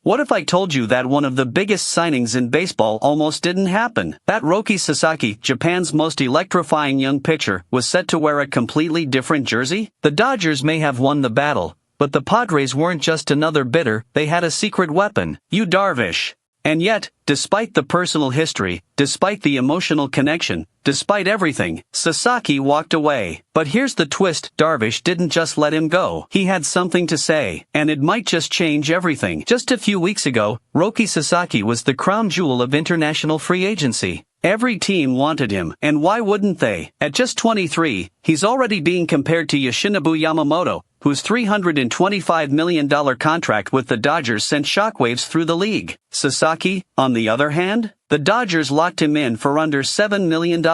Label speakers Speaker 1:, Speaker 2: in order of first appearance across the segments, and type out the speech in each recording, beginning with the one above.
Speaker 1: What if I told you that one of the biggest signings in baseball almost didn't happen? That Roki Sasaki, Japan's most electrifying young pitcher, was set to wear a completely different jersey? The Dodgers may have won the battle, but the Padres weren't just another bidder, they had a secret weapon: Yu Darvish. And yet, despite the personal history, despite the emotional connection, despite everything, Sasaki walked away. But here's the twist: Darvish didn't just let him go. He had something to say, and it might just change everything. Just a few weeks ago, Roki Sasaki was the crown jewel of international free agency. Every team wanted him, and why wouldn't they? At just 23, he's already being compared to Yoshinobu Yamamoto, whose $325 million contract with the Dodgers sent shockwaves through the league. Sasaki, on the other hand, the Dodgers locked him in for under $7 million.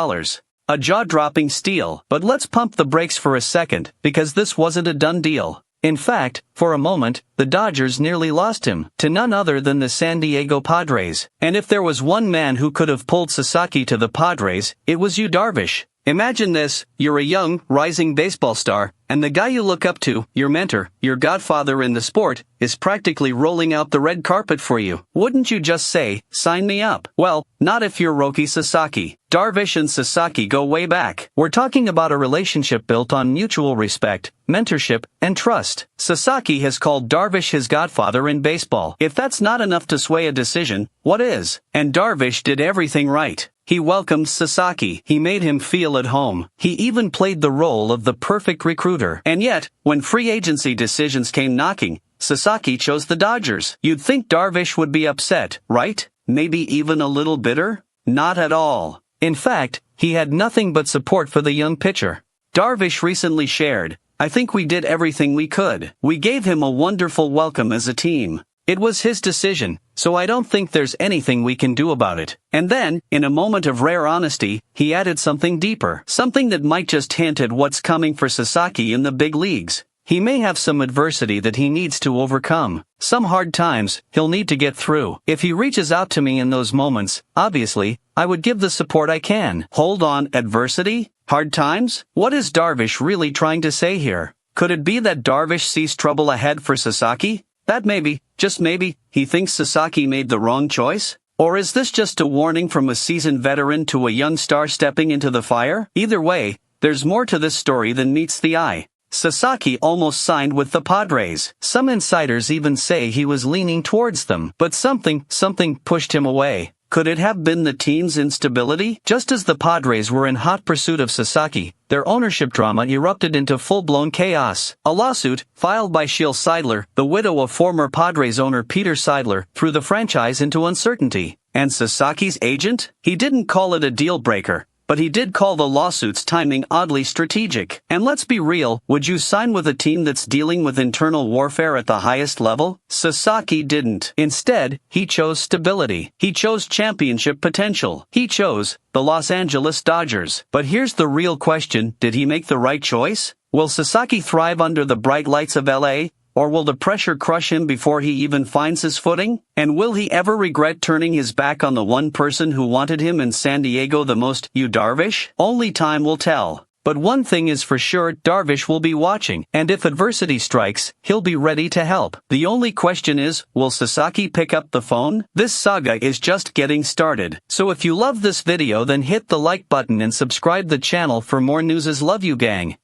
Speaker 1: A jaw-dropping steal. But let's pump the brakes for a second, because this wasn't a done deal. In fact, for a moment, the Dodgers nearly lost him to none other than the San Diego Padres. And if there was one man who could have pulled Sasaki to the Padres, it was Yu Darvish. Imagine this: you're a young, rising baseball star, and the guy you look up to, your mentor, your godfather in the sport, is practically rolling out the red carpet for you. Wouldn't you just say, "Sign me up"? Well, not if you're Roki Sasaki. Darvish and Sasaki go way back. We're talking about a relationship built on mutual respect, mentorship, and trust. Sasaki has called Darvish his godfather in baseball. If that's not enough to sway a decision, what is? And Darvish did everything right. He welcomed Sasaki. He made him feel at home. He even played the role of the perfect recruiter. And yet, when free agency decisions came knocking, Sasaki chose the Dodgers. You'd think Darvish would be upset, right? Maybe even a little bitter? Not at all. In fact, he had nothing but support for the young pitcher. Darvish recently shared, "I think we did everything we could. We gave him a wonderful welcome as a team. It was his decision, so I don't think there's anything we can do about it." And then, in a moment of rare honesty, he added something deeper. Something that might just hint at what's coming for Sasaki in the big leagues. He may have some adversity that he needs to overcome. Some hard times he'll need to get through. If he reaches out to me in those moments, obviously, I would give the support I can. Hold on, adversity? Hard times? What is Darvish really trying to say here? Could it be that Darvish sees trouble ahead for Sasaki? That maybe, just maybe, he thinks Sasaki made the wrong choice? Or is this just a warning from a seasoned veteran to a young star stepping into the fire? Either way, there's more to this story than meets the eye. Sasaki almost signed with the Padres. Some insiders even say he was leaning towards them, but something pushed him away. Could it have been the team's instability? Just as the Padres were in hot pursuit of Sasaki, their ownership drama erupted into full-blown chaos. A lawsuit, filed by Sheila Seidler, the widow of former Padres owner Peter Seidler, threw the franchise into uncertainty. And Sasaki's agent? He didn't call it a deal-breaker, but he did call the lawsuit's timing oddly strategic. And let's be real, would you sign with a team that's dealing with internal warfare at the highest level? Sasaki didn't. Instead, he chose stability. He chose championship potential. He chose the Los Angeles Dodgers. But here's the real question: did he make the right choice? Will Sasaki thrive under the bright lights of LA? Or will the pressure crush him before he even finds his footing? And will he ever regret turning his back on the one person who wanted him in San Diego the most, Yu Darvish? Only time will tell. But one thing is for sure: Darvish will be watching, and if adversity strikes, he'll be ready to help. The only question is, will Sasaki pick up the phone? This saga is just getting started. So if you love this video, then hit the like button and subscribe the channel for more news. Love you, gang.